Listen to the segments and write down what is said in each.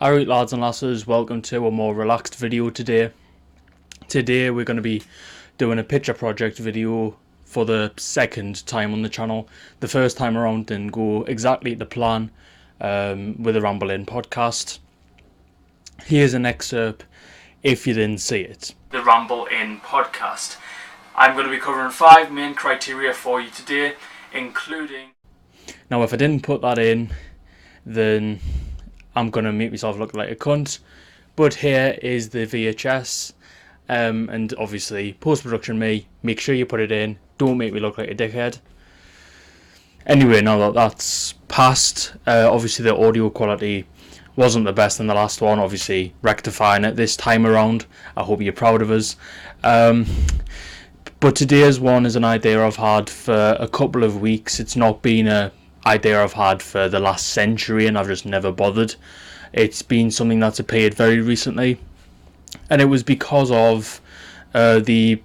Alright lads and lasses, welcome to a more relaxed video today. Today we're going to be doing a picture project video for the second time on the channel. The first time around didn't go exactly to plan with the Ramble In podcast. Here's an excerpt if you didn't see it. The Ramble In podcast. I'm going to be covering 5 main criteria for you today, including... Now if I didn't put that in, then I'm going to make myself look like a cunt. But here is the VHS. And obviously, post-production me, make sure you put it in. Don't make me look like a dickhead. Anyway, now that that's passed, obviously the audio quality wasn't the best in the last one. Obviously, rectifying it this time around. I hope you're proud of us. But today's one is an idea I've had for a couple of weeks. It's not been a idea I've had for the last century and I've just never bothered. It's been something that's appeared very recently, and it was because of the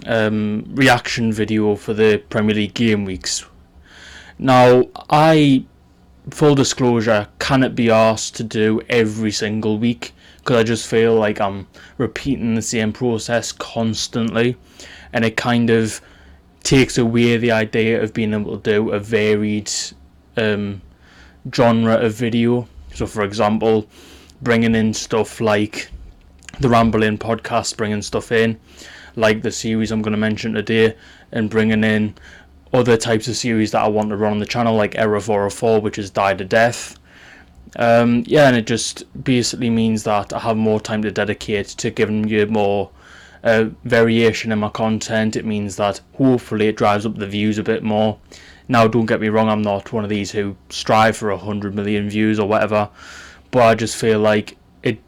reaction video for the Premier League game weeks. Now, full disclosure, cannot be asked to do every single week because I just feel like I'm repeating the same process constantly, and it kind of takes away the idea of being able to do a varied genre of video. So for example, bringing in stuff like the Ramble In podcast, bringing stuff in like the series I'm going to mention today, and bringing in other types of series that I want to run on the channel, like Error 404, which has died to death. And it just basically means that I have more time to dedicate to giving you more variation in my content. It means that hopefully it drives up the views a bit more. Now, don't get me wrong, I'm not one of these who strive for 100 million views or whatever, but I just feel like it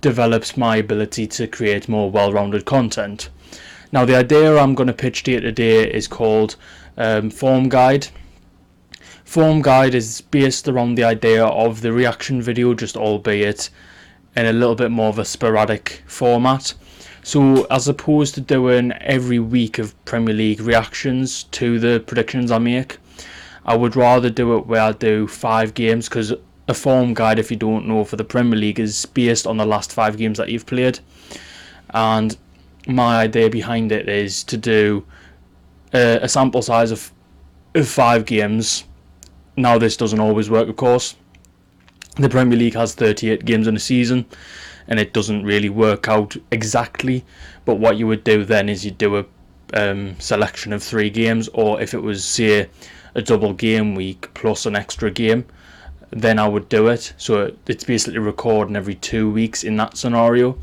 develops my ability to create more well-rounded content. Now, the idea I'm going to pitch to you today is called Form Guide. Form Guide is based around the idea of the reaction video, just albeit in a little bit more of a sporadic format. So as opposed to doing every week of Premier League reactions to the predictions I make, I would rather do it where I do 5 games, because a form guide, if you don't know, for the Premier League is based on the last 5 games that you've played. And my idea behind it is to do a sample size of 5 games. Now, this doesn't always work, of course. The Premier League has 38 games in a season, and it doesn't really work out exactly. But what you would do then is you do a selection of 3 games, or if it was, say, a double game week plus an extra game, then I would do it. So it's basically recording every 2 weeks in that scenario.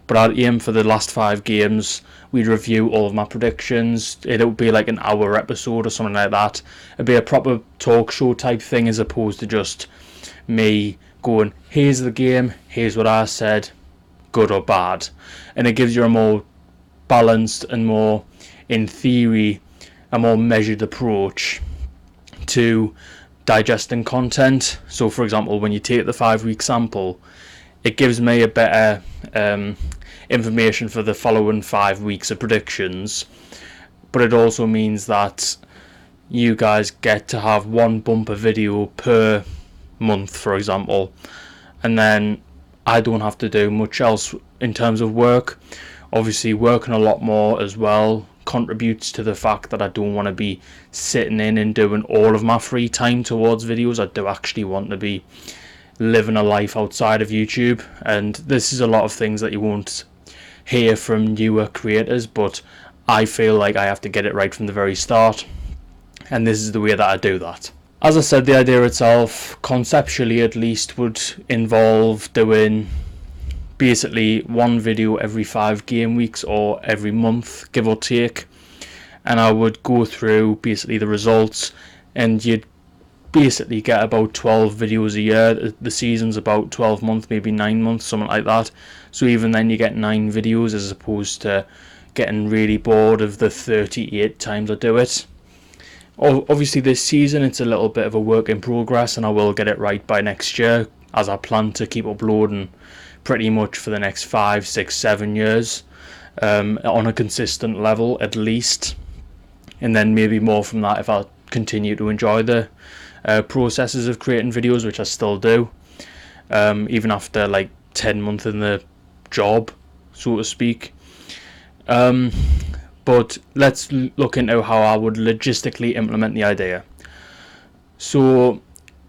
But I'd aim for the last 5 games. We'd review all of my predictions. It would be like an hour episode or something like that. It'd be a proper talk show type thing, as opposed to just me going, here's the game, here's what I said, good or bad. And it gives you a more balanced and more, in theory, a more measured approach to digesting content. So for example, when you take the 5-week sample, it gives me a better information for the following 5 weeks of predictions, but it also means that you guys get to have one bumper video per month, for example, and then I don't have to do much else in terms of work. Obviously, working a lot more as well contributes to the fact that I don't want to be sitting in and doing all of my free time towards videos. I do actually want to be living a life outside of YouTube, and this is a lot of things that you won't hear from newer creators, but I feel like I have to get it right from the very start, and this is the way that I do that. As I said, the idea itself, conceptually at least, would involve doing basically 1 video every 5 game weeks or every month, give or take, and I would go through basically the results, and you'd basically get about 12 videos a year. The season's about 12 months, maybe 9 months, something like that. So even then you get 9 videos, as opposed to getting really bored of the 38 times I do it. Obviously this season it's a little bit of a work in progress, and I will get it right by next year, as I plan to keep uploading pretty much for the next 5, 6, 7 years on a consistent level at least, and then maybe more from that if I continue to enjoy the processes of creating videos, which I still do. even after like 10 months in the job, so to speak. But let's look into how I would logistically implement the idea. So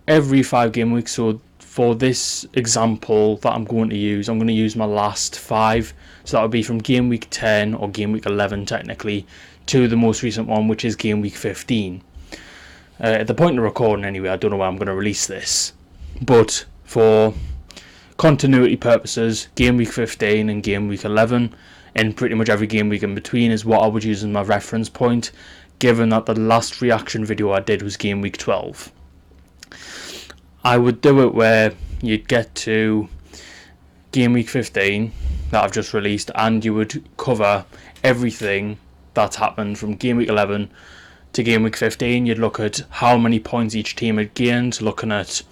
every 5 game weeks, so for this example that I'm going to use my last 5. So that would be from game week 10 or game week 11 technically to the most recent one, which is game week 15. At the point of recording anyway, I don't know where I'm going to release this, but for continuity purposes, game week 15 and game week 11 and pretty much every game week in between is what I would use as my reference point, given that the last reaction video I did was game week 12. I would do it where you'd get to game week 15 that I've just released, and you would cover everything that's happened from game week 11 to game week 15. You'd look at how many points each team had gained, looking at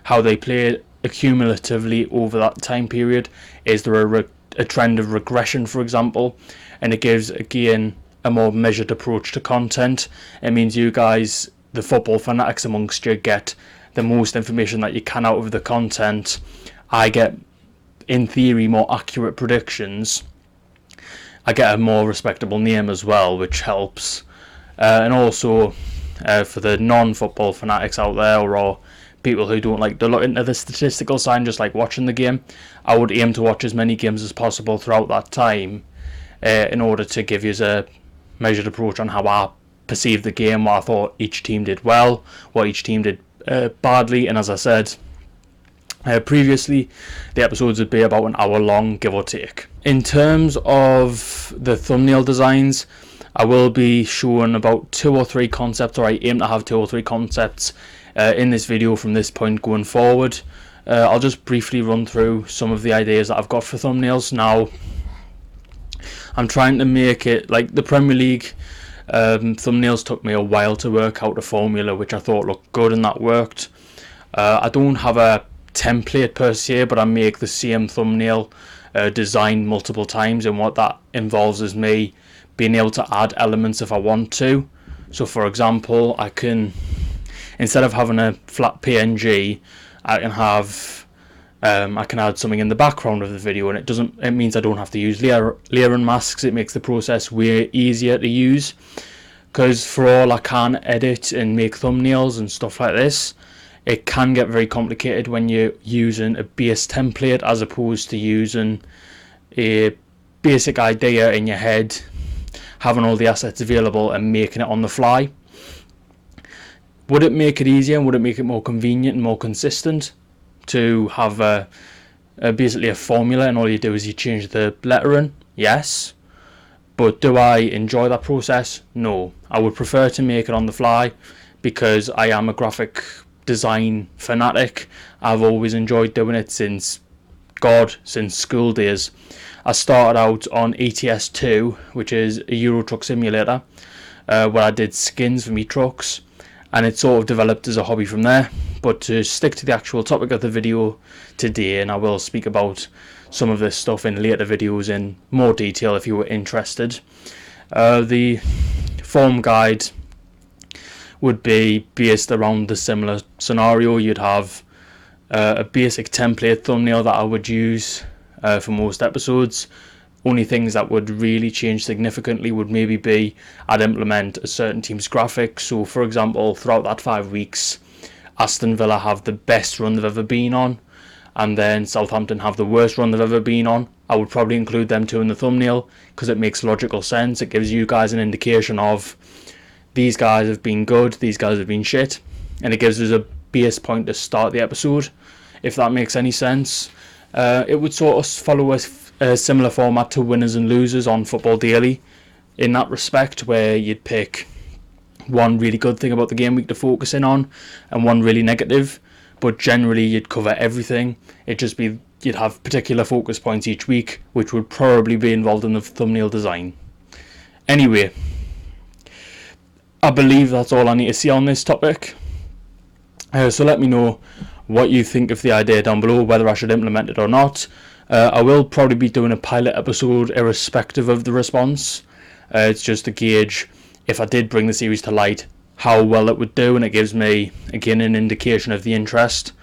how they played accumulatively over that time period. Is there a trend of regression, for example? And it gives, again, a more measured approach to content. It means you guys, the football fanatics amongst you, get the most information that you can out of the content. I get, in theory, more accurate predictions. I get a more respectable name as well, which helps. And also, for the non-football fanatics out there, or people who don't like to look into the statistical side, just like watching the game, I would aim to watch as many games as possible throughout that time, in order to give you a measured approach on how I perceived the game, what I thought each team did well, what each team did badly. And as I said previously, the episodes would be about an hour long, give or take. In terms of the thumbnail designs, I will be showing about 2 or 3 concepts, or I aim to have 2 or 3 concepts in this video from this point going forward. I'll just briefly run through some of the ideas that I've got for thumbnails. Now, I'm trying to make it like the Premier League. Thumbnails took me a while to work out a formula which I thought looked good, and that worked. I don't have a template per se, but I make the same thumbnail design multiple times, and what that involves is me being able to add elements if I want to. So for example, I can, instead of having a flat PNG, I can add something in the background of the video, and it means I don't have to use layering masks. It makes the process way easier to use, because for all I can edit and make thumbnails and stuff like this, it can get very complicated when you're using a base template as opposed to using a basic idea in your head, having all the assets available and making it on the fly. Would it make it easier, and would it make it more convenient and more consistent to have basically a formula, and all you do is you change the lettering? Yes. But do I enjoy that process? No. I would prefer to make it on the fly, because I am a graphic design fanatic. I've always enjoyed doing it since school days. I started out on ETS2, which is a Euro Truck Simulator, where I did skins for me trucks, and it sort of developed as a hobby from there. But to stick to the actual topic of the video today, and I will speak about some of this stuff in later videos in more detail if you were interested, the form guide would be based around the similar scenario. You'd have a basic template thumbnail that I would use for most episodes. Only things that would really change significantly would maybe be I'd implement a certain team's graphics. So for example, throughout that 5 weeks, Aston Villa have the best run they've ever been on, and then Southampton have the worst run they've ever been on. I would probably include them two in the thumbnail, because it makes logical sense. It gives you guys an indication of these guys have been good, these guys have been shit, and it gives us a base point to start the episode, if that makes any sense. It would sort of follow a similar format to winners and losers on Football Daily in that respect, where you'd pick one really good thing about the game week to focus in on and one really negative, but generally you'd cover everything. You'd have particular focus points each week, which would probably be involved in the thumbnail design. Anyway, I believe that's all I need to say on this topic. So let me know what you think of the idea down below, whether I should implement it or not. I will probably be doing a pilot episode irrespective of the response. It's just to gauge, if I did bring the series to light, how well it would do, and it gives me, again, an indication of the interest.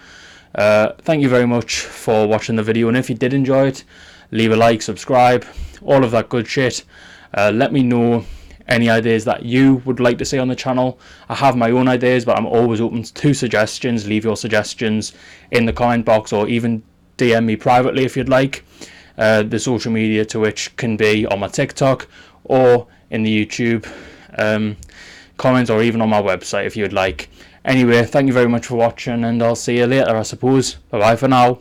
Thank you very much for watching the video, and if you did enjoy it, leave a like, subscribe, all of that good shit. Let me know any ideas that you would like to see on the channel. I have my own ideas, but I'm always open to suggestions. Leave your suggestions in the comment box, or even DM me privately if you'd like. The social media to which can be on my TikTok or in the YouTube comments, or even on my website if you'd like. Anyway, thank you very much for watching, and I'll see you later, I suppose. Bye bye for now.